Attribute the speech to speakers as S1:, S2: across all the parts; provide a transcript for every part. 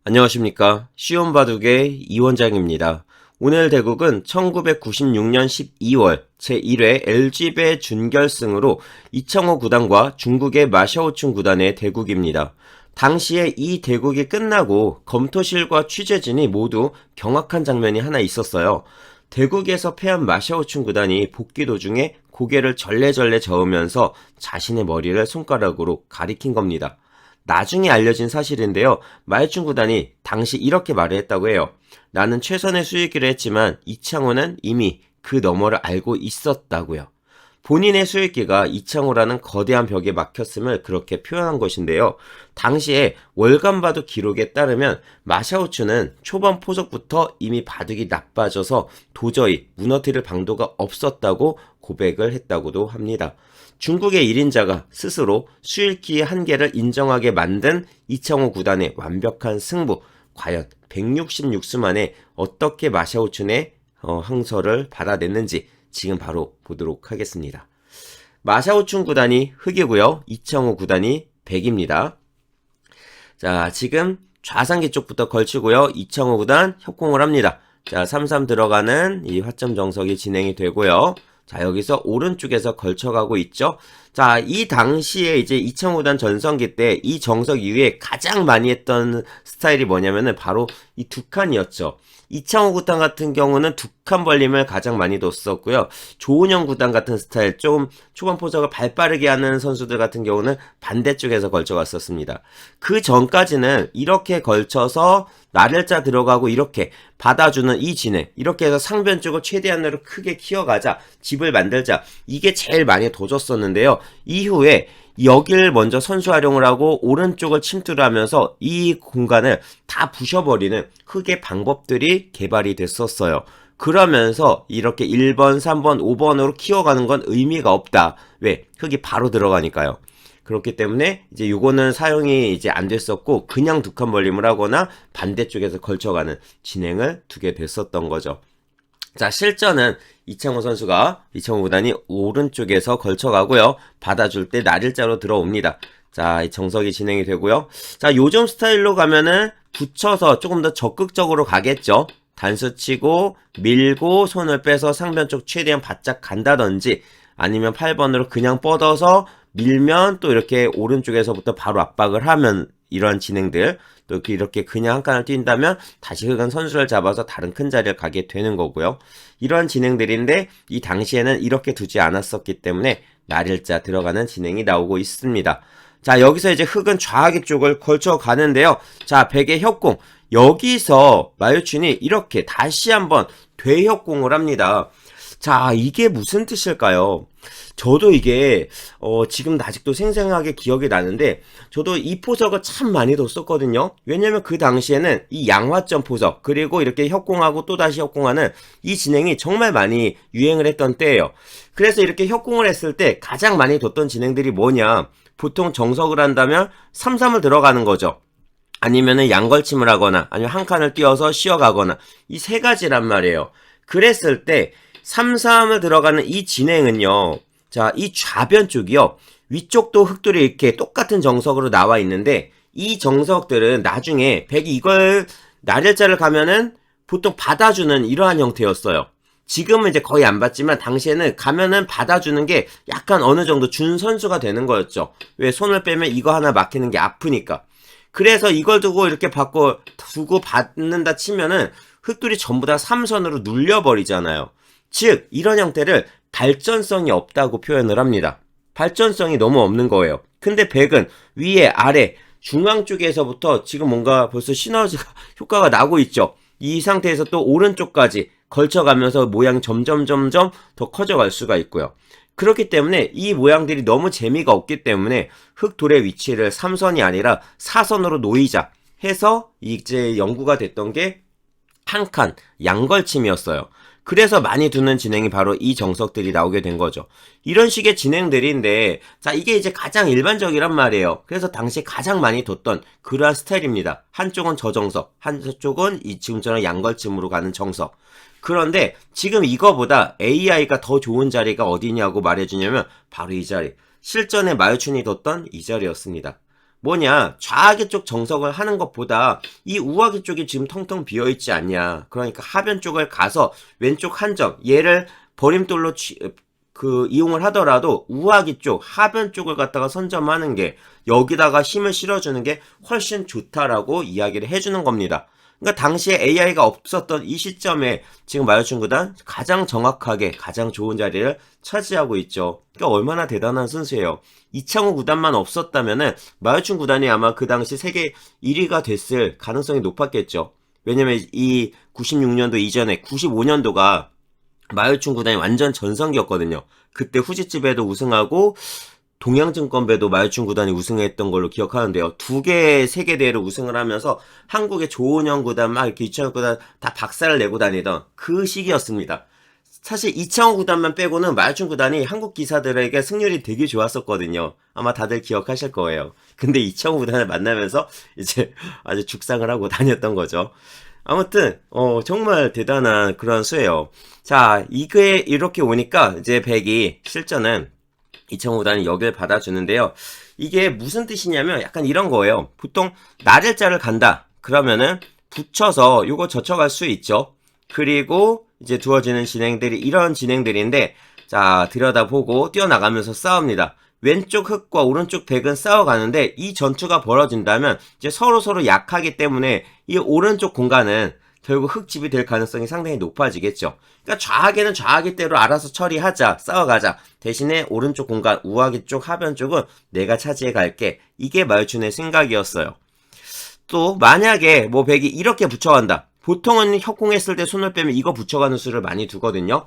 S1: 안녕하십니까. 쉬운 바둑의 이원장입니다. 오늘 대국은 1996년 12월 제1회 LG배 준결승으로 이창호 구단과 중국의 마샤오춘 구단의 대국입니다. 당시에 이 대국이 끝나고 검토실과 취재진이 모두 경악한 장면이 하나 있었어요. 대국에서 패한 마샤오춘 구단이 복귀 도중에 고개를 절레절레 저으면서 자신의 머리를 손가락으로 가리킨 겁니다. 나중에 알려진 사실인데요. 마이춘 구단이 당시 이렇게 말을 했다고 해요. 나는 최선의 수익기를 했지만 이창호는 이미 그 너머를 알고 있었다고요. 본인의 수익기가 이창호라는 거대한 벽에 막혔음을 그렇게 표현한 것인데요. 당시에 월간 바둑 기록에 따르면 마샤오춘은 초반 포석부터 이미 바둑이 나빠져서 도저히 무너뜨릴 방도가 없었다고 고백을 했다고도 합니다. 중국의 1인자가 스스로 수익기의 한계를 인정하게 만든 이창호 구단의 완벽한 승부, 과연 166수 만에 어떻게 마샤오춘의 항서를 받아냈는지 지금 바로 보도록 하겠습니다. 마샤오춘 구단이 흑이고요. 이창호 구단이 백입니다. 자, 지금 좌상기 쪽부터 걸치고요. 이창호 구단 협공을 합니다. 자, 3-3 들어가는 이 화점 정석이 진행이 되고요. 자, 여기서 오른쪽에서 걸쳐가고 있죠. 자, 이 당시에 이제 이창호 구단 전성기 때 이 정석 이후에 가장 많이 했던 스타일이 뭐냐면은 바로 이 두 칸이었죠. 이창호 구단 같은 경우는 두 칸 벌림을 가장 많이 뒀었고요. 조은영 구단 같은 스타일, 좀 초반 포석을 발빠르게 하는 선수들 같은 경우는 반대쪽에서 걸쳐갔었습니다. 그 전까지는 이렇게 걸쳐서 나를자 들어가고 이렇게 받아주는 이 진행, 이렇게 해서 상변 쪽을 최대한으로 크게 키워가자, 집을 만들자, 이게 제일 많이 둬줬었는데요. 이후에 여길 먼저 선수 활용을 하고 오른쪽을 침투를 하면서 이 공간을 다 부셔버리는 흑의 방법들이 개발이 됐었어요. 그러면서 이렇게 1번, 3번, 5번으로 키워가는 건 의미가 없다. 왜? 흑이 바로 들어가니까요. 그렇기 때문에 이제 요거는 사용이 이제 안 됐었고 그냥 두 칸 벌림을 하거나 반대쪽에서 걸쳐가는 진행을 두게 됐었던 거죠. 자, 실전은 이창호 구단이 오른쪽에서 걸쳐가고요. 받아줄 때 나릴자로 들어옵니다. 자, 이 정석이 진행이 되고요. 자, 요즘 스타일로 가면은 붙여서 조금 더 적극적으로 가겠죠. 단수 치고 밀고 손을 빼서 상변 쪽 최대한 바짝 간다든지 아니면 8번으로 그냥 뻗어서 밀면 또 이렇게 오른쪽에서부터 바로 압박을 하면 이런 진행들, 또 이렇게 그냥 한 칸을 뛴다면 다시 흑은 선수를 잡아서 다른 큰 자리를 가게 되는 거고요. 이런 진행들인데 이 당시에는 이렇게 두지 않았었기 때문에 나릴자 들어가는 진행이 나오고 있습니다. 자, 여기서 이제 흑은 좌하기 쪽을 걸쳐 가는데요. 자, 백의 협공. 여기서 마유춘이 이렇게 다시 한번 되협공을 합니다. 자, 이게 무슨 뜻일까요? 저도 이게 지금 아직도 생생하게 기억이 나는데 저도 이 포석을 참 많이 뒀었거든요. 왜냐면 그 당시에는 이 양화점 포석 그리고 이렇게 협공하고 또다시 협공하는 이 진행이 정말 많이 유행을 했던 때예요. 그래서 이렇게 협공을 했을 때 가장 많이 뒀던 진행들이 뭐냐, 보통 정석을 한다면 3-3을 들어가는 거죠. 아니면은 양걸침을 하거나 아니면 한 칸을 띄어서 쉬어가거나 이 세 가지란 말이에요. 그랬을 때 3-3을 들어가는 이 진행은요, 자, 이 좌변 쪽이요, 위쪽도 흑돌이 이렇게 똑같은 정석으로 나와 있는데 이 정석들은 나중에 백이 이걸 나릴자를 가면은 보통 받아주는 이러한 형태였어요. 지금은 이제 거의 안 받지만 당시에는 가면은 받아주는 게 약간 어느 정도 준 선수가 되는 거였죠. 왜? 손을 빼면 이거 하나 막히는 게 아프니까. 그래서 이걸 두고 이렇게 두고 받는다 치면은 흑돌이 전부 다 3선으로 눌려버리잖아요. 즉 이런 형태를 발전성이 없다고 표현을 합니다. 발전성이 너무 없는 거예요. 근데 백은 위에 아래 중앙 쪽에서부터 지금 뭔가 벌써 시너지가 효과가 나고 있죠. 이 상태에서 또 오른쪽까지 걸쳐가면서 모양이 점점 더 커져갈 수가 있고요. 그렇기 때문에 이 모양들이 너무 재미가 없기 때문에 흑돌의 위치를 3선이 아니라 4선으로 놓이자 해서 이제 연구가 됐던 게 한 칸 양걸침이었어요. 그래서 많이 두는 진행이 바로 이 정석들이 나오게 된 거죠. 이런 식의 진행들인데, 자, 이게 이제 가장 일반적이란 말이에요. 그래서 당시 가장 많이 뒀던 그러한 스타일입니다. 한쪽은 저정석, 한쪽은 이 지금처럼 양걸침으로 가는 정석. 그런데 지금 이거보다 AI가 더 좋은 자리가 어디냐고 말해주냐면 바로 이 자리. 실전에 마유춘이 뒀던 이 자리였습니다. 뭐냐, 좌하계 쪽 정석을 하는 것보다 이 우하계 쪽이 지금 텅텅 비어있지 않냐. 그러니까 하변 쪽을 가서 왼쪽 한 점, 얘를 버림돌로 이용을 하더라도 우하계 쪽, 하변 쪽을 갖다가 선점하는 게, 여기다가 힘을 실어주는 게 훨씬 좋다라고 이야기를 해주는 겁니다. 그러니까 당시에 AI가 없었던 이 시점에 지금 마요춘 구단 가장 정확하게 가장 좋은 자리를 차지하고 있죠. 그러니까 얼마나 대단한 선수예요. 이창호 구단만 없었다면은 마요춘 구단이 아마 그 당시 세계 1위가 됐을 가능성이 높았겠죠. 왜냐면 이 96년도 이전에 95년도가 마요춘 구단이 완전 전성기였거든요. 그때 후지집에도 우승하고 동양증권배도 마요춘 구단이 우승했던 걸로 기억하는데요. 두 개의 세계대회를 우승을 하면서 한국의 조은영 구단 막 이렇게 이창호 구단 다 박살을 내고 다니던 그 시기였습니다. 사실 이창호 구단만 빼고는 마요춘 구단이 한국 기사들에게 승률이 되게 좋았었거든요. 아마 다들 기억하실 거예요. 근데 이창호 구단을 만나면서 이제 아주 죽상을 하고 다녔던 거죠. 아무튼 정말 대단한 그런 수예요. 자, 이게 이렇게 오니까 이제 백이 실전은 이창호 구단이 여길 받아주는데요. 이게 무슨 뜻이냐면 약간 이런 거예요. 보통 날일자를 간다. 그러면은 붙여서 요거 젖혀갈 수 있죠. 그리고 이제 두어지는 진행들이 이런 진행들인데, 자, 들여다보고 뛰어나가면서 싸웁니다. 왼쪽 흑과 오른쪽 백은 싸워가는데 이 전투가 벌어진다면 이제 서로 약하기 때문에 이 오른쪽 공간은 결국 흑집이 될 가능성이 상당히 높아지겠죠. 그러니까 좌하계는 좌하계대로 알아서 처리하자, 싸워가자. 대신에 오른쪽 공간, 우하계 쪽, 하변 쪽은 내가 차지해 갈게. 이게 마요춘의 생각이었어요. 또 만약에 뭐 백이 이렇게 붙여간다. 보통은 협공했을 때 손을 빼면 이거 붙여가는 수를 많이 두거든요.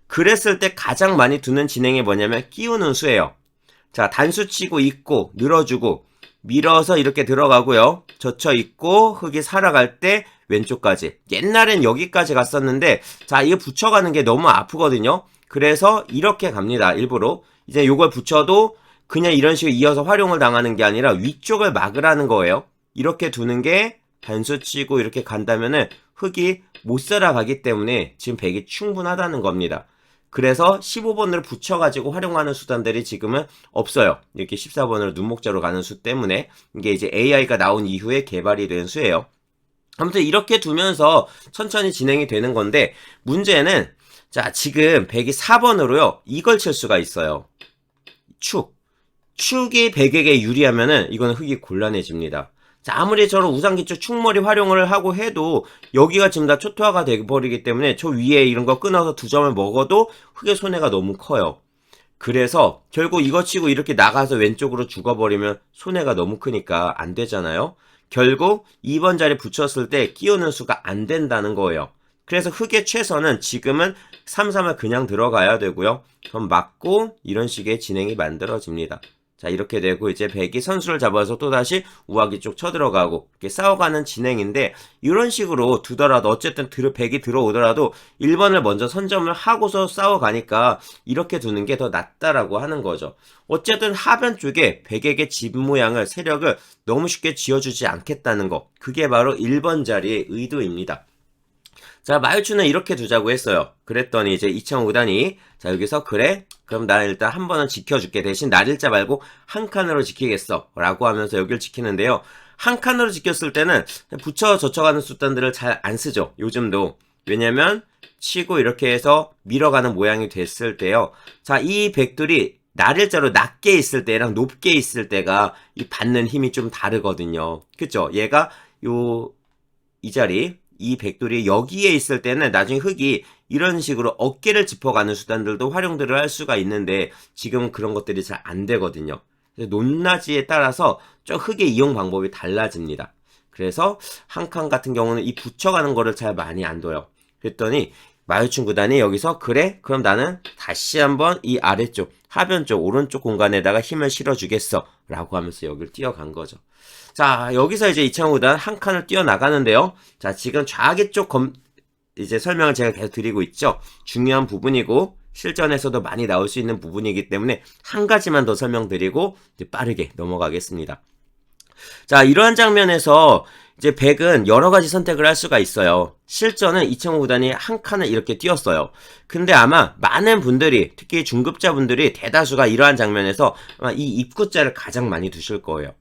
S1: 그랬을 때 가장 많이 두는 진행이 뭐냐면 끼우는 수예요. 자, 단수 치고 있고 늘어주고 밀어서 이렇게 들어가고요. 젖혀 있고 흙이 살아갈 때 왼쪽까지. 옛날엔 여기까지 갔었는데, 자, 이거 붙여가는 게 너무 아프거든요. 그래서 이렇게 갑니다. 일부러. 이제 요걸 붙여도 그냥 이런 식으로 이어서 활용을 당하는 게 아니라 위쪽을 막으라는 거예요. 이렇게 두는 게 단수 치고 이렇게 간다면은 흙이 못 살아가기 때문에 지금 백이 충분하다는 겁니다. 그래서 15번으로 붙여가지고 활용하는 수단들이 지금은 없어요. 이렇게 14번으로 눈목자로 가는 수 때문에 이게 이제 AI가 나온 이후에 개발이 된 수예요. 아무튼 이렇게 두면서 천천히 진행이 되는 건데, 문제는 자, 지금 백이 4번으로요 이걸 칠 수가 있어요. 축이 백에게 유리하면은 이거는 흙이 곤란해집니다. 자, 아무리 저런 우상기축 축머리 활용을 하고 해도 여기가 지금 다 초토화가 돼버리기 때문에 저 위에 이런 거 끊어서 두 점을 먹어도 흙의 손해가 너무 커요. 그래서 결국 이거 치고 이렇게 나가서 왼쪽으로 죽어버리면 손해가 너무 크니까 안 되잖아요. 결국 2번 자리 붙였을 때 끼우는 수가 안 된다는 거예요. 그래서 흙의 최선은 지금은 3-3을 그냥 들어가야 되고요. 그럼 맞고 이런 식의 진행이 만들어집니다. 자, 이렇게 되고 이제 백이 선수를 잡아서 또다시 우하기 쪽 쳐들어가고 이렇게 싸워가는 진행인데, 이런 식으로 두더라도 어쨌든 백이 들어오더라도 1번을 먼저 선점을 하고서 싸워가니까 이렇게 두는 게 더 낫다라고 하는 거죠. 어쨌든 하변 쪽에 백에게 집 모양을, 세력을 너무 쉽게 지어주지 않겠다는 거, 그게 바로 1번 자리의 의도입니다. 자, 마요춘은 이렇게 두자고 했어요. 그랬더니 이제 이창호 구단이 자, 여기서 그래? 그럼 나 일단 한 번은 지켜줄게. 대신 날일자 말고 한 칸으로 지키겠어. 라고 하면서 여기를 지키는데요. 한 칸으로 지켰을 때는 붙여 젖혀가는 수단들을 잘 안 쓰죠. 요즘도. 왜냐면 치고 이렇게 해서 밀어가는 모양이 됐을 때요. 자, 이 백들이 날일자로 낮게 있을 때랑 높게 있을 때가 이 받는 힘이 좀 다르거든요. 그쵸? 얘가 이 자리, 이 백돌이 여기에 있을 때는 나중에 흙이 이런 식으로 어깨를 짚어가는 수단들도 활용들을 할 수가 있는데, 지금은 그런 것들이 잘 안 되거든요. 높낮이에 따라서 좀 흙의 이용 방법이 달라집니다. 그래서 한 칸 같은 경우는 이 붙여가는 거를 잘 많이 안 둬요. 그랬더니 마요춘 구단이 여기서 그래? 그럼 나는 다시 한번 이 아래쪽, 하변 쪽, 오른쪽 공간에다가 힘을 실어주겠어. 라고 하면서 여기를 뛰어간 거죠. 자, 여기서 이제 이창호 구단 한 칸을 뛰어나가는데요. 자, 지금 좌계 쪽 이제 설명을 제가 계속 드리고 있죠. 중요한 부분이고, 실전에서도 많이 나올 수 있는 부분이기 때문에 한 가지만 더 설명드리고 이제 빠르게 넘어가겠습니다. 자, 이러한 장면에서 이제 백은 여러 가지 선택을 할 수가 있어요. 실전은 이창호 구단이 한 칸을 이렇게 띄었어요. 근데 아마 많은 분들이, 특히 중급자분들이 대다수가 이러한 장면에서 아마 이 입구자를 가장 많이 두실 거예요.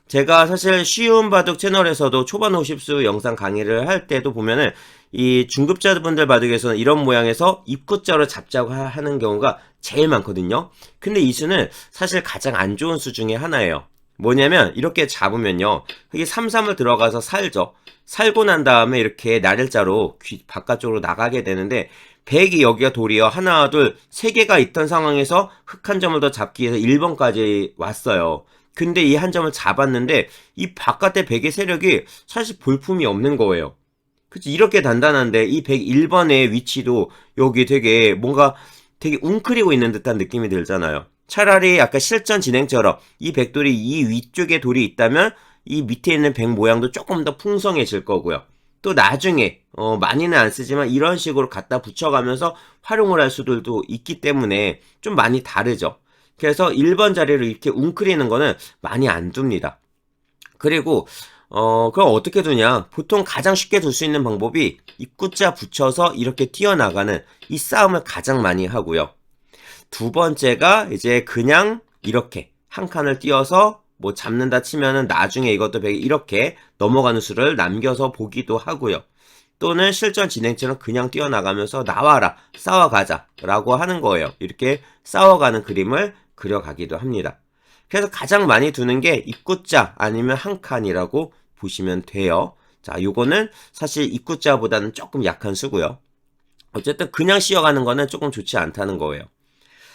S1: 제가 사실 쉬운 바둑 채널에서도 초반 50수 영상 강의를 할 때도 보면은 이 중급자분들 바둑에서는 이런 모양에서 입구자로 잡자고 하는 경우가 제일 많거든요. 근데 이 수는 사실 가장 안 좋은 수 중에 하나예요. 뭐냐면 이렇게 잡으면요. 이게 3-3을 들어가서 살죠. 살고 난 다음에 이렇게 나를자로 바깥쪽으로 나가게 되는데 백이 여기가 도리어 하나, 둘, 세 개가 있던 상황에서 흑 한 점을 더 잡기 위해서 1번까지 왔어요. 근데 이 한 점을 잡았는데 이 바깥에 백의 세력이 사실 볼품이 없는 거예요. 그치? 이렇게 단단한데 이 101번의 위치도 여기 되게 뭔가 되게 웅크리고 있는 듯한 느낌이 들잖아요. 차라리 아까 실전 진행처럼 이 백돌이 이 위쪽에 돌이 있다면 이 밑에 있는 백 모양도 조금 더 풍성해질 거고요. 또 나중에 많이는 안 쓰지만 이런 식으로 갖다 붙여가면서 활용을 할 수들도 있기 때문에 좀 많이 다르죠. 그래서 1번 자리를 이렇게 웅크리는 거는 많이 안 둡니다. 그리고 그럼 어떻게 두냐? 보통 가장 쉽게 둘 수 있는 방법이 입구자 붙여서 이렇게 튀어나가는 이 싸움을 가장 많이 하고요. 두 번째가 이제 그냥 이렇게 한 칸을 띄어서 뭐 잡는다 치면은 나중에 이것도 이렇게 넘어가는 수를 남겨서 보기도 하고요. 또는 실전 진행처럼 그냥 뛰어나가면서 나와라 싸워가자 라고 하는 거예요. 이렇게 싸워가는 그림을 그려가기도 합니다. 그래서 가장 많이 두는 게 입구자 아니면 한 칸이라고 보시면 돼요. 자, 요거는 사실 입구자보다는 조금 약한 수고요. 어쨌든 그냥 씌어가는 거는 조금 좋지 않다는 거예요.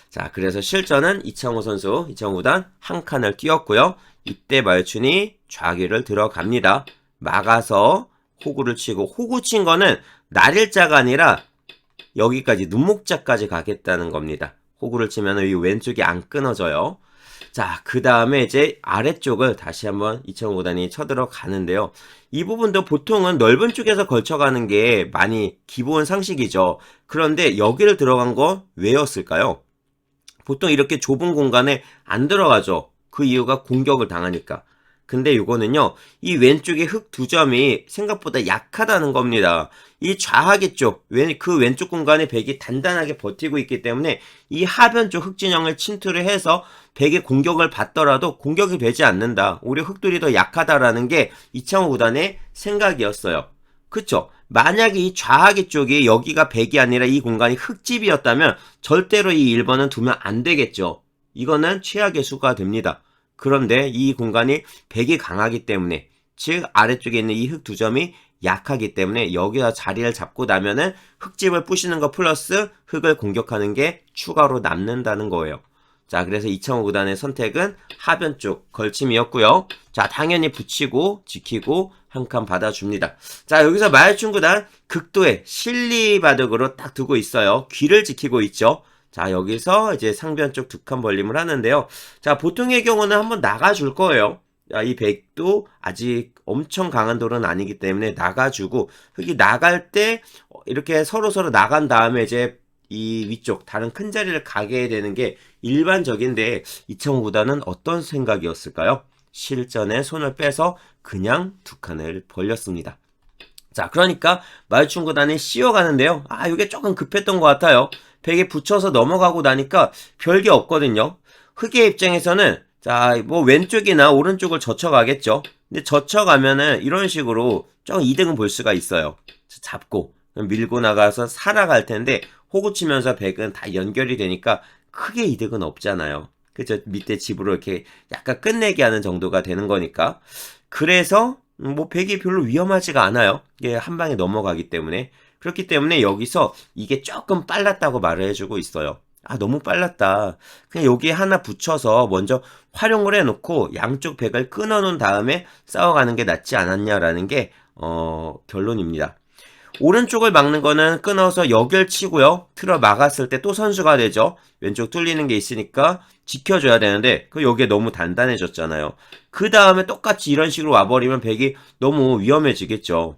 S1: 자, 그래서 실전은 이창호 선수, 이창호 구단 한 칸을 띄웠고요. 이때 말춘이 좌기를 들어갑니다. 막아서 호구를 치고, 호구 친 거는 날일자가 아니라 여기까지 눈목자까지 가겠다는 겁니다. 호구를 치면 이 왼쪽이 안 끊어져요. 자, 그 다음에 이제 아래쪽을 다시 한번 이창호 구단이 쳐들어가는데요. 이 부분도 보통은 넓은 쪽에서 걸쳐가는 게 많이 기본 상식이죠. 그런데 여기를 들어간 거 왜였을까요? 보통 이렇게 좁은 공간에 안 들어가죠. 그 이유가 공격을 당하니까. 근데 이거는요, 이 왼쪽에 흑 두 점이 생각보다 약하다는 겁니다. 이 좌하기 쪽, 그 왼쪽 공간에 백이 단단하게 버티고 있기 때문에 이 하변 쪽 흑진영을 침투를 해서 백의 공격을 받더라도 공격이 되지 않는다. 오히려 흑돌이 더 약하다라는 게 이창호 구단의 생각이었어요. 그쵸? 만약에 이 좌하기 쪽이 여기가 백이 아니라 이 공간이 흙집이었다면 절대로 이 1번은 두면 안 되겠죠. 이거는 최악의 수가 됩니다. 그런데 이 공간이 백이 강하기 때문에, 즉 아래쪽에 있는 이 흙 두 점이 약하기 때문에 여기다 자리를 잡고 나면은 흙집을 부시는 거 플러스 흙을 공격하는 게 추가로 남는다는 거예요. 자, 그래서 이창호 구단의 선택은 하변 쪽 걸침이었고요. 자, 당연히 붙이고 지키고 한 칸 받아줍니다. 자, 여기서 마열춘 구단 극도의 실리바둑으로 딱 두고 있어요. 귀를 지키고 있죠. 자, 여기서 이제 상변 쪽 두 칸 벌림을 하는데요. 자, 보통의 경우는 한번 나가줄 거예요. 자, 이 백도 아직 엄청 강한 돌은 아니기 때문에 나가주고, 흙이 나갈 때 이렇게 서로 나간 다음에 이제 이 위쪽 다른 큰 자리를 가게 되는 게 일반적인데 이창호 구단은 어떤 생각이었을까요? 실전에 손을 빼서 그냥 두 칸을 벌렸습니다. 자, 그러니까 마유춘 구단이 씌워가는데요. 아, 이게 조금 급했던 것 같아요. 백에 붙여서 넘어가고 나니까 별게 없거든요. 흑의 입장에서는 자, 뭐 왼쪽이나 오른쪽을 젖혀가겠죠. 근데 젖혀가면은 이런 식으로 좀 이득은 볼 수가 있어요. 잡고 밀고 나가서 살아갈 텐데 호구 치면서 백은 다 연결이 되니까 크게 이득은 없잖아요. 그죠? 밑에 집으로 이렇게 약간 끝내게 하는 정도가 되는 거니까. 그래서 뭐 백이 별로 위험하지가 않아요. 이게 한 방에 넘어가기 때문에. 그렇기 때문에 여기서 이게 조금 빨랐다고 말을 해주고 있어요. 아, 너무 빨랐다. 그냥 여기에 하나 붙여서 먼저 활용을 해놓고 양쪽 백을 끊어놓은 다음에 싸워가는 게 낫지 않았냐라는 게 결론입니다. 오른쪽을 막는 거는 끊어서 역결치고요. 틀어 막았을 때 또 선수가 되죠. 왼쪽 뚫리는 게 있으니까 지켜줘야 되는데 그 여기에 너무 단단해졌잖아요. 그 다음에 똑같이 이런 식으로 와버리면 백이 너무 위험해지겠죠.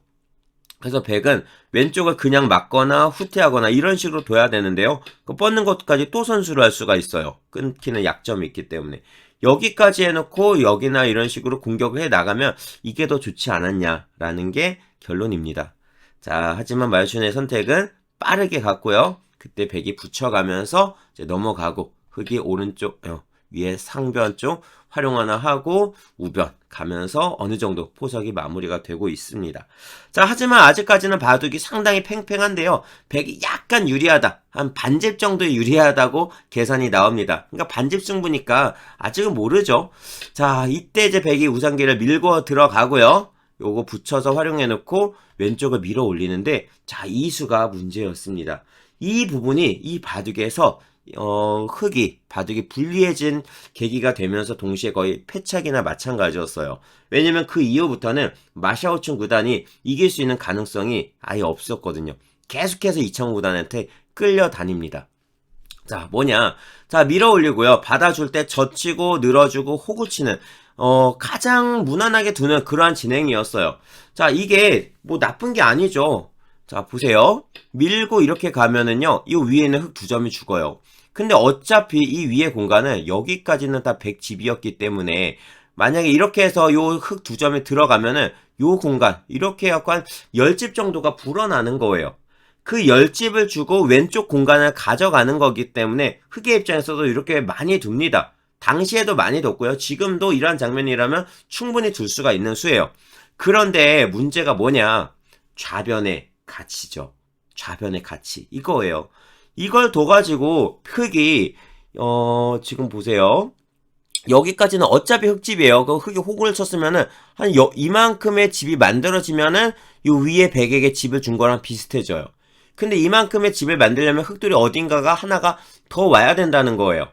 S1: 그래서 백은 왼쪽을 그냥 막거나 후퇴하거나 이런 식으로 둬야 되는데요. 그 뻗는 것까지 또 선수를 할 수가 있어요. 끊기는 약점이 있기 때문에. 여기까지 해놓고 여기나 이런 식으로 공격을 해 나가면 이게 더 좋지 않았냐라는 게 결론입니다. 자, 하지만 마유춘의 선택은 빠르게 갔고요. 그때 백이 붙여가면서 이제 넘어가고 흑이 오른쪽 위에 상변 쪽 활용 하나 하고 우변 가면서 어느 정도 포석이 마무리가 되고 있습니다. 자, 하지만 아직까지는 바둑이 상당히 팽팽한데요. 백이 약간 유리하다. 한 반집 정도 유리하다고 계산이 나옵니다. 그러니까 반집 승부니까 아직은 모르죠. 자, 이때 이제 백이 우상기를 밀고 들어가고요. 요거 붙여서 활용해 놓고 왼쪽을 밀어 올리는데, 자, 이 수가 문제였습니다. 이 부분이 이 바둑에서 바둑이 불리해진 계기가 되면서 동시에 거의 패착이나 마찬가지였어요. 왜냐면 그 이후부터는 마샤오춘 구단이 이길 수 있는 가능성이 아예 없었거든요. 계속해서 이창호 구단한테 끌려다닙니다. 자, 뭐냐. 자, 밀어 올리고요. 받아줄 때 젖히고 늘어주고 호구치는 가장 무난하게 두는 그러한 진행이었어요. 자, 이게 뭐 나쁜 게 아니죠. 자, 보세요. 밀고 이렇게 가면은요, 이 위에는 흙 2점이 죽어요. 근데 어차피 이 위에 공간은 여기까지는 다 100집이었기 때문에 만약에 이렇게 해서 요 흙 2점에 들어가면은 요 공간 이렇게 해갖고 한 10집 정도가 불어나는 거예요. 그 10집을 주고 왼쪽 공간을 가져가는 거기 때문에 흙의 입장에서도 이렇게 많이 둡니다. 당시에도 많이 뒀고요. 지금도 이러한 장면이라면 충분히 둘 수가 있는 수예요. 그런데 문제가 뭐냐? 좌변의 가치죠. 좌변의 가치. 이거예요. 이걸 둬가지고 흙이 지금 보세요. 여기까지는 어차피 흙집이에요. 그 흙이 호구를 쳤으면은 한 이만큼의 집이 만들어지면은 요 위에 백에게 집을 준 거랑 비슷해져요. 근데 이만큼의 집을 만들려면 흙돌이 어딘가가 하나가 더 와야 된다는 거예요.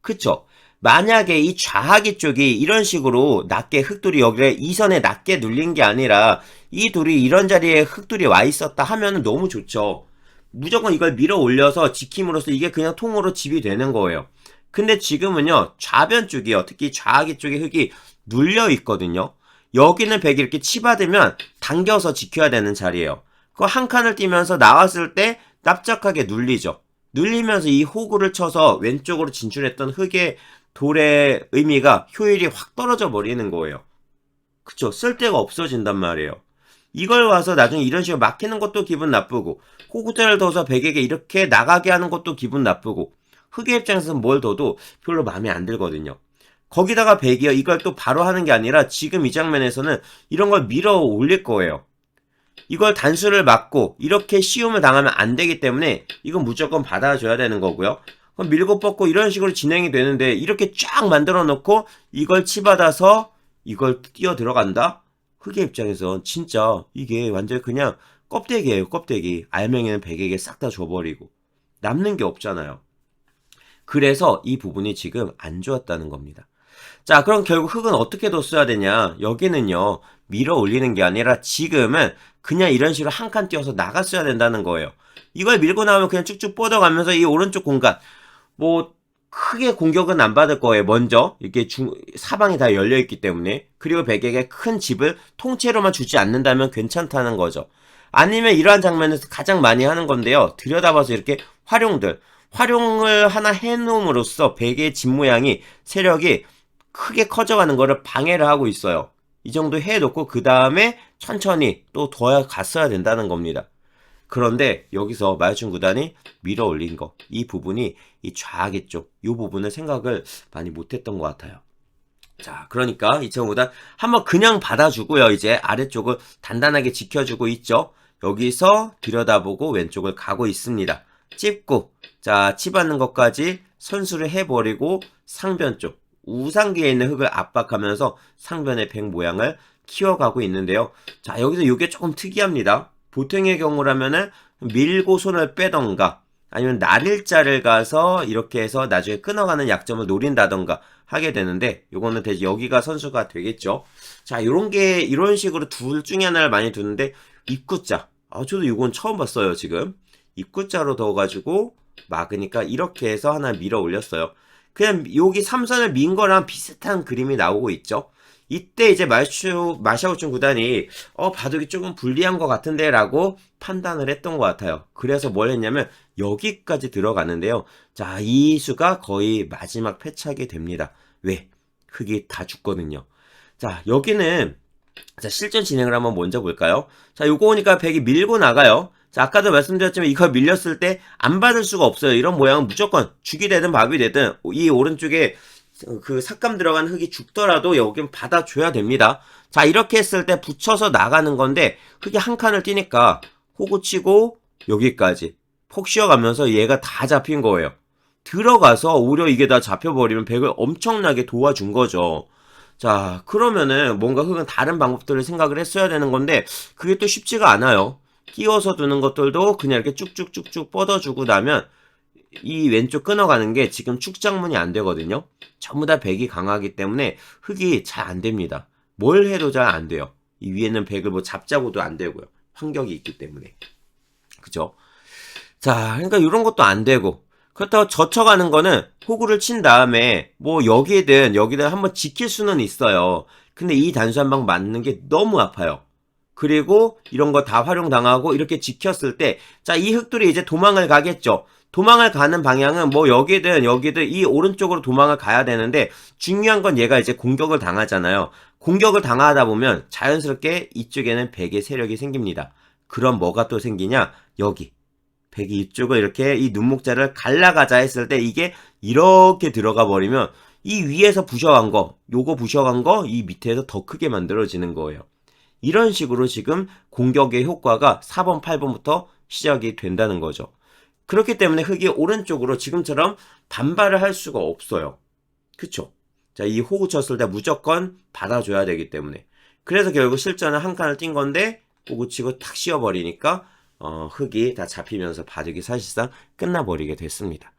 S1: 그쵸? 만약에 이 좌하기 쪽이 이런 식으로 낮게 흙돌이 여기에 이 선에 낮게 눌린 게 아니라 이 돌이 이런 자리에 흙돌이 와 있었다 하면은 너무 좋죠. 무조건 이걸 밀어 올려서 지킴으로써 이게 그냥 통으로 집이 되는 거예요. 근데 지금은요, 좌변 쪽이요. 특히 좌하기 쪽에 흙이 눌려 있거든요. 여기는 백이 이렇게 치받으면 당겨서 지켜야 되는 자리예요. 그 한 칸을 띄면서 나왔을 때 납작하게 눌리죠. 눌리면서 이 호구를 쳐서 왼쪽으로 진출했던 흙의 돌의 의미가 효율이 확 떨어져 버리는 거예요. 그쵸? 쓸데가 없어진단 말이에요. 이걸 와서 나중에 이런 식으로 막히는 것도 기분 나쁘고 호구자를 둬서 백에게 이렇게 나가게 하는 것도 기분 나쁘고 흙의 입장에서는 뭘 둬도 별로 마음에 안 들거든요. 거기다가 백이요. 이걸 또 바로 하는 게 아니라 지금 이 장면에서는 이런 걸 밀어 올릴 거예요. 이걸 단수를 맞고 이렇게 시움을 당하면 안 되기 때문에 이건 무조건 받아줘야 되는 거고요. 그럼 밀고 뻗고 이런 식으로 진행이 되는데 이렇게 쫙 만들어 놓고 이걸 치받아서 이걸 뛰어 들어간다? 흙의 입장에서 진짜 이게 완전 그냥 껍데기예요, 껍데기. 알맹이는 백에게 싹 다 줘버리고 남는 게 없잖아요. 그래서 이 부분이 지금 안 좋았다는 겁니다. 자, 그럼 결국 흙은 어떻게 뒀어야 되냐? 여기는요, 밀어 올리는 게 아니라 지금은 그냥 이런 식으로 한 칸 띄어서 나갔어야 된다는 거예요. 이걸 밀고 나오면 그냥 쭉쭉 뻗어가면서 이 오른쪽 공간, 뭐, 크게 공격은 안 받을 거예요. 먼저, 이렇게 사방이 다 열려있기 때문에. 그리고 백에게 큰 집을 통째로만 주지 않는다면 괜찮다는 거죠. 아니면 이러한 장면에서 가장 많이 하는 건데요. 들여다봐서 이렇게 활용을 하나 해놓음으로써 백의 집 모양이 세력이 크게 커져가는 거를 방해를 하고 있어요. 이 정도 해놓고 그 다음에 천천히 또 더 갔어야 된다는 겁니다. 그런데 여기서 마요춘 구단이 밀어 올린 거, 이 부분이 이 좌하기 쪽, 이 부분을 생각을 많이 못했던 것 같아요. 자, 그러니까 이창호 구단 한번 그냥 받아주고요. 이제 아래쪽을 단단하게 지켜주고 있죠. 여기서 들여다보고 왼쪽을 가고 있습니다. 찝고, 자, 치받는 것까지 선수를 해버리고 상변 쪽, 우상기에 있는 흙을 압박하면서 상변의 백 모양을 키워가고 있는데요. 자, 여기서 이게 조금 특이합니다. 보통의 경우라면은 밀고 손을 빼던가 아니면 날일자를 가서 이렇게 해서 나중에 끊어가는 약점을 노린다던가 하게 되는데 요거는 대신 여기가 선수가 되겠죠. 자, 이런 식으로 둘 중에 하나를 많이 두는데 입구자. 저도 이건 처음 봤어요, 지금. 입구자로 넣어가지고 막으니까 이렇게 해서 하나 밀어 올렸어요. 그냥 여기 삼선을 민 거랑 비슷한 그림이 나오고 있죠. 이때 이제 마샤오춘 구단이 바둑이 조금 불리한 것 같은데 라고 판단을 했던 것 같아요. 그래서 뭘 했냐면 여기까지 들어가는데요. 자, 이 수가 거의 마지막 패착이 됩니다. 왜? 흙이 다 죽거든요. 자, 여기는 자, 실전 진행을 한번 먼저 볼까요? 자, 요거 오니까 백이 밀고 나가요. 자, 아까도 말씀드렸지만 이거 밀렸을 때 안 받을 수가 없어요. 이런 모양은 무조건 죽이 되든 밥이 되든 이 오른쪽에 그 삭감 들어간 흙이 죽더라도 여긴 받아줘야 됩니다. 자, 이렇게 했을 때 붙여서 나가는 건데 흙이 한 칸을 띄니까 호구 치고 여기까지 폭 쉬어가면서 얘가 다 잡힌 거예요. 들어가서 오히려 이게 다 잡혀버리면 백을 엄청나게 도와준 거죠. 자, 그러면은 뭔가 흙은 다른 방법들을 생각을 했어야 되는 건데 그게 또 쉽지가 않아요. 끼워서 두는 것들도 그냥 이렇게 쭉쭉쭉쭉 뻗어주고 나면 이 왼쪽 끊어가는 게 지금 축작문이 안 되거든요. 전부 다 백이 강하기 때문에 흙이 잘 안 됩니다. 뭘 해도 잘 안 돼요. 이 위에는 백을 뭐 잡자고도 안 되고요. 환경이 있기 때문에. 그죠? 자, 그러니까 이런 것도 안 되고. 그렇다고 젖혀가는 거는 호구를 친 다음에 뭐 여기든 한번 지킬 수는 있어요. 근데 이 단수 한 방 맞는 게 너무 아파요. 그리고 이런 거 다 활용당하고 이렇게 지켰을 때, 자, 이 흙들이 이제 도망을 가겠죠. 도망을 가는 방향은 뭐 여기든 이 오른쪽으로 도망을 가야 되는데 중요한 건 얘가 이제 공격을 당하잖아요. 공격을 당하다 보면 자연스럽게 이쪽에는 백의 세력이 생깁니다. 그럼 뭐가 또 생기냐? 여기. 백이 이쪽을 이렇게 이 눈목자를 갈라가자 했을 때 이게 이렇게 들어가 버리면 이 위에서 부셔간 거, 요거 부셔간 거 이 밑에서 더 크게 만들어지는 거예요. 이런 식으로 지금 공격의 효과가 4번, 8번부터 시작이 된다는 거죠. 그렇기 때문에 흙이 오른쪽으로 지금처럼 반발을 할 수가 없어요. 그쵸? 자, 이 호구 쳤을 때 무조건 받아줘야 되기 때문에. 그래서 결국 실전은 한 칸을 띈 건데 호구 치고 탁 씌워버리니까 흙이 다 잡히면서 바둑이 사실상 끝나버리게 됐습니다.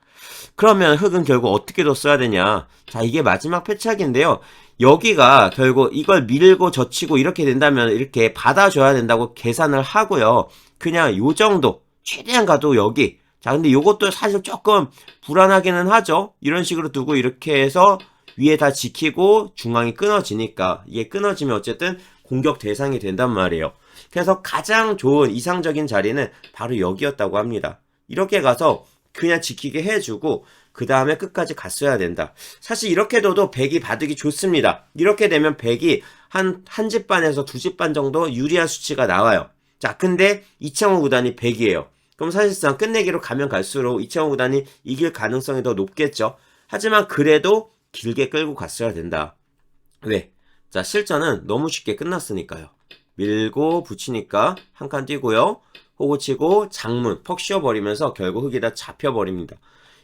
S1: 그러면 흙은 결국 어떻게 뒀어야 되냐? 자, 이게 마지막 패착인데요. 여기가 결국 이걸 밀고 젖히고 이렇게 된다면 이렇게 받아줘야 된다고 계산을 하고요. 그냥 요 정도, 최대한 가도 여기. 자, 근데 요것도 사실 조금 불안하기는 하죠. 이런 식으로 두고 이렇게 해서 위에 다 지키고 중앙이 끊어지니까 이게 끊어지면 어쨌든 공격 대상이 된단 말이에요. 그래서 가장 좋은 이상적인 자리는 바로 여기였다고 합니다. 이렇게 가서 그냥 지키게 해주고 그 다음에 끝까지 갔어야 된다. 사실 이렇게 둬도 백이 바둑이 좋습니다. 이렇게 되면 백이 한 집 반에서 두 집 반 정도 유리한 수치가 나와요. 자, 근데 이창호 구단이 백이에요. 그럼 사실상 끝내기로 가면 갈수록 이창호 구단이 이길 가능성이 더 높겠죠. 하지만 그래도 길게 끌고 갔어야 된다. 왜? 자, 실전은 너무 쉽게 끝났으니까요. 밀고 붙이니까 한 칸 띄고요. 호구 치고 장문 퍽 씌워버리면서 결국 흙이 다 잡혀버립니다.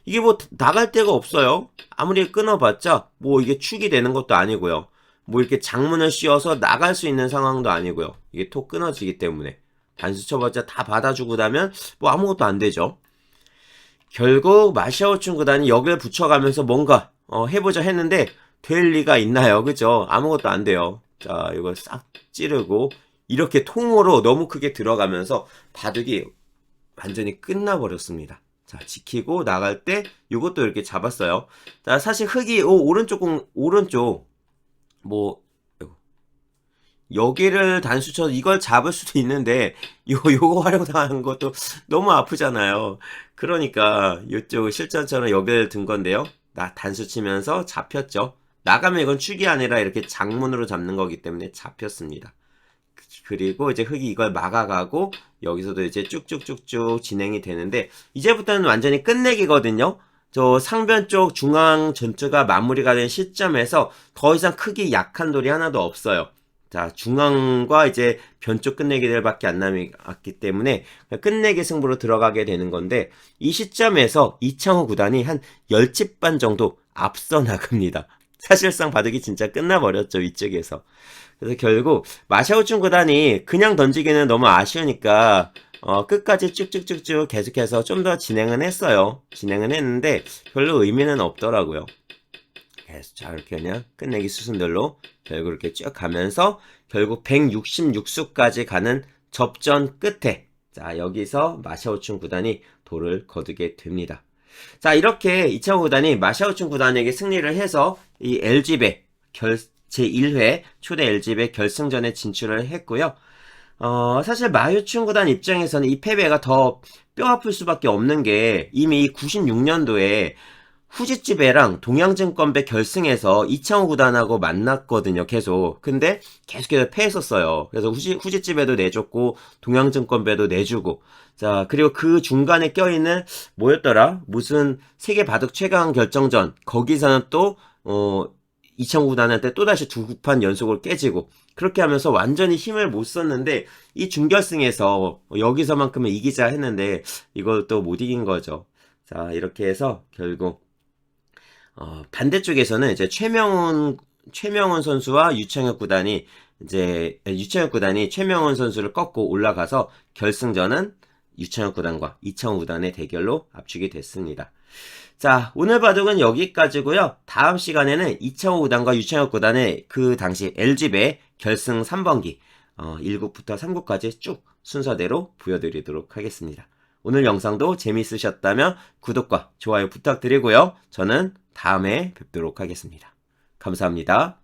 S1: 이게 뭐 나갈 데가 없어요. 아무리 끊어봤자 뭐 이게 축이 되는 것도 아니고요. 뭐 이렇게 장문을 씌워서 나갈 수 있는 상황도 아니고요. 이게 톡 끊어지기 때문에 단수 쳐봤자 다 받아주고 나면 뭐 아무것도 안 되죠. 결국 마샤오춘 구단이 여기를 붙여가면서 뭔가 해보자 했는데 될 리가 있나요? 그죠? 아무것도 안 돼요. 자, 이걸 싹 찌르고 이렇게 통으로 너무 크게 들어가면서 바둑이 완전히 끝나버렸습니다. 자, 지키고 나갈 때 이것도 이렇게 잡았어요. 자, 사실 흙이 오른쪽 뭐 여기를 단수 쳐서 이걸 잡을 수도 있는데 요거 활용당하는 것도 너무 아프잖아요. 그러니까 이쪽 실전처럼 여기를 든 건데요. 단수 치면서 잡혔죠. 나가면 이건 축이 아니라 이렇게 장문으로 잡는 거기 때문에 잡혔습니다. 그리고 이제 흙이 이걸 막아가고 여기서도 이제 쭉쭉쭉쭉 진행이 되는데 이제부터는 완전히 끝내기거든요. 저 상변 쪽 중앙 전투가 마무리가 된 시점에서 더 이상 크기 약한 돌이 하나도 없어요. 자, 중앙과 이제 변쪽 끝내기들밖에 안 남았기 때문에 끝내기 승부로 들어가게 되는 건데 이 시점에서 이창호 구단이 한 10집 반 정도 앞서 나갑니다. 사실상 바둑이 진짜 끝나버렸죠, 이쪽에서. 그래서 결국 마샤오춘 구단이 그냥 던지기는 너무 아쉬우니까 끝까지 쭉쭉쭉쭉 계속해서 좀 더 진행은 했어요. 진행은 했는데 별로 의미는 없더라고요. 그래서 자, 이렇게 그냥 끝내기 수순들로 결국 이렇게 쭉 가면서 결국 166수까지 가는 접전 끝에 자, 여기서 마샤오춘 구단이 돌을 거두게 됩니다. 자, 이렇게 이창호 구단이 마샤오춘 구단에게 승리를 해서 이 LG배 제1회 초대 LG배 결승전에 진출을 했고요. 사실 마효춘 구단 입장에서는 이 패배가 더 뼈아플 수밖에 없는 게 이미 96년도에 후지츠배랑 동양증권배 결승에서 이창호 구단하고 만났거든요, 계속. 근데 계속해서 패했었어요. 그래서 후지츠배도 내줬고, 동양증권배도 내주고. 자, 그리고 그 중간에 껴있는, 뭐였더라? 무슨 세계 바둑 최강 결정전. 거기서는 또 이창호 구단한테 또다시 두 판 연속으로 깨지고 그렇게 하면서 완전히 힘을 못 썼는데 이 준결승에서 여기서만큼은 이기자 했는데 이걸 또 못 이긴 거죠. 자, 이렇게 해서 결국 반대쪽에서는 이제 최명훈 선수와 유창혁 구단이 최명훈 선수를 꺾고 올라가서 결승전은 유창혁 구단과 이창호 구단의 대결로 압축이 됐습니다. 자, 오늘 바둑은 여기까지고요. 다음 시간에는 이창호 구단과 유창혁 구단의 그 당시 LG배 결승 3번기 1국부터 3국까지 쭉 순서대로 보여드리도록 하겠습니다. 오늘 영상도 재밌으셨다면 구독과 좋아요 부탁드리고요. 저는 다음에 뵙도록 하겠습니다. 감사합니다.